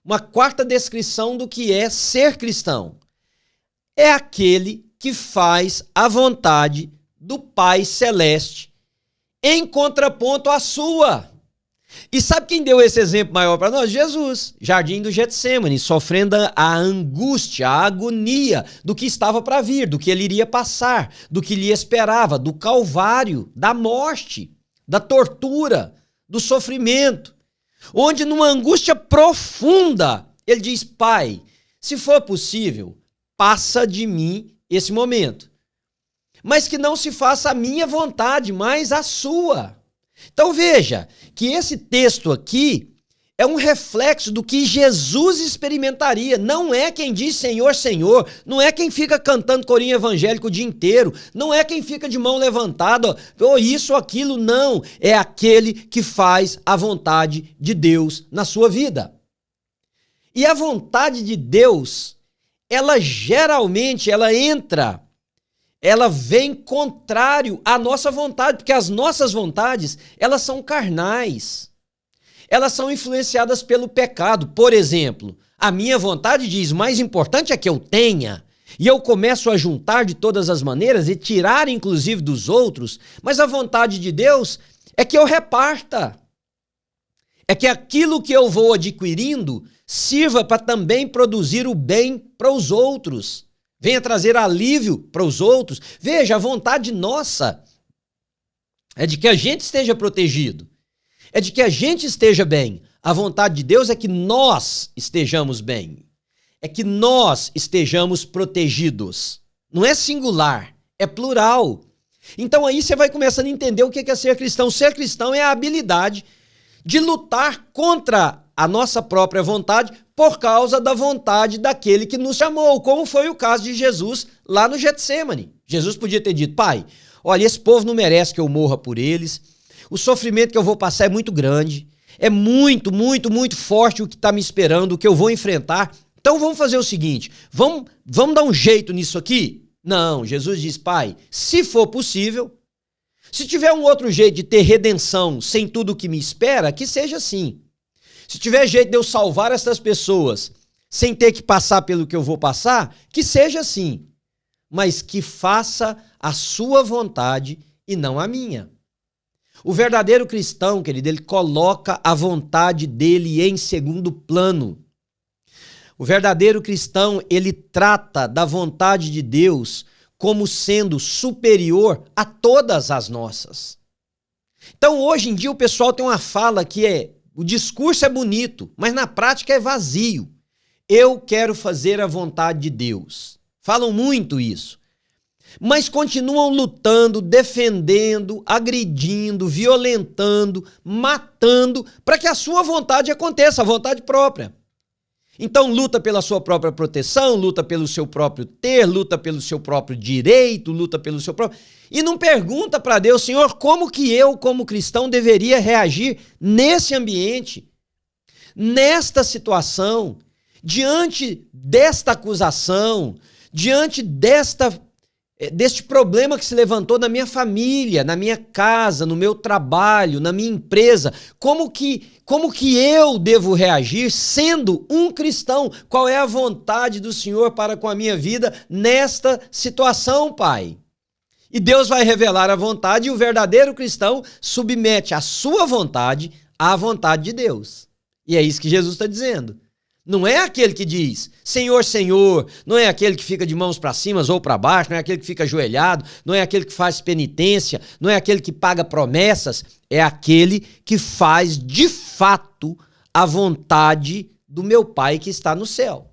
uma quarta descrição do que é ser cristão. É aquele que faz a vontade do Pai Celeste em contraponto à sua. E sabe quem deu esse exemplo maior para nós? Jesus, Jardim do Getsêmani, sofrendo a angústia, a agonia do que estava para vir, do que ele iria passar, do que lhe esperava, do calvário, da morte, da tortura, do sofrimento, onde numa angústia profunda, ele diz: Pai, se for possível, passa de mim esse momento, mas que não se faça a minha vontade, mas a sua. Então veja que esse texto aqui é um reflexo do que Jesus experimentaria. Não é quem diz Senhor, Senhor, não é quem fica cantando corinho evangélico o dia inteiro, não é quem fica de mão levantada, ou isso ou aquilo, não. É aquele que faz a vontade de Deus na sua vida. E a vontade de Deus, ela geralmente, ela vem contrário à nossa vontade, porque as nossas vontades, elas são carnais. Elas são influenciadas pelo pecado. Por exemplo, a minha vontade diz: o mais importante é que eu tenha. E eu começo a juntar de todas as maneiras e tirar inclusive dos outros, mas a vontade de Deus é que eu reparta. É que aquilo que eu vou adquirindo sirva para também produzir o bem para os outros. Venha trazer alívio para os outros. Veja, a vontade nossa é de que a gente esteja protegido, é de que a gente esteja bem. A vontade de Deus é que nós estejamos bem, é que nós estejamos protegidos. Não é singular, é plural. Então aí você vai começando a entender o que é ser cristão. Ser cristão é a habilidade de lutar contra a nossa própria vontade por causa da vontade daquele que nos chamou, como foi o caso de Jesus lá no Getsêmani. Jesus podia ter dito: Pai, olha, esse povo não merece que eu morra por eles, o sofrimento que eu vou passar é muito grande, é muito, muito, muito forte o que está me esperando, o que eu vou enfrentar. Então vamos fazer o seguinte, vamos dar um jeito nisso aqui? Não, Jesus diz: Pai, se for possível, se tiver um outro jeito de ter redenção sem tudo o que me espera, que seja assim. Se tiver jeito de eu salvar essas pessoas sem ter que passar pelo que eu vou passar, que seja assim. Mas que faça a sua vontade e não a minha. O verdadeiro cristão, querido, ele coloca a vontade dele em segundo plano. O verdadeiro cristão, ele trata da vontade de Deus como sendo superior a todas as nossas. Então, hoje em dia, o pessoal tem uma fala que o discurso é bonito, mas na prática é vazio. Eu quero fazer a vontade de Deus. Falam muito isso. Mas continuam lutando, defendendo, agredindo, violentando, matando, para que a sua vontade aconteça, a vontade própria. Então luta pela sua própria proteção, luta pelo seu próprio ter, luta pelo seu próprio direito, luta pelo seu próprio... E não pergunta para Deus: Senhor, como que eu, como cristão, deveria reagir nesse ambiente, nesta situação, diante desta acusação, diante deste problema que se levantou na minha família, na minha casa, no meu trabalho, na minha empresa. Como que eu devo reagir sendo um cristão? Qual é a vontade do Senhor para com a minha vida nesta situação, Pai? E Deus vai revelar a vontade, e o verdadeiro cristão submete a sua vontade à vontade de Deus. E é isso que Jesus está dizendo. Não é aquele que diz Senhor, Senhor, não é aquele que fica de mãos para cima ou para baixo, não é aquele que fica ajoelhado, não é aquele que faz penitência, não é aquele que paga promessas, é aquele que faz de fato a vontade do meu Pai que está no céu.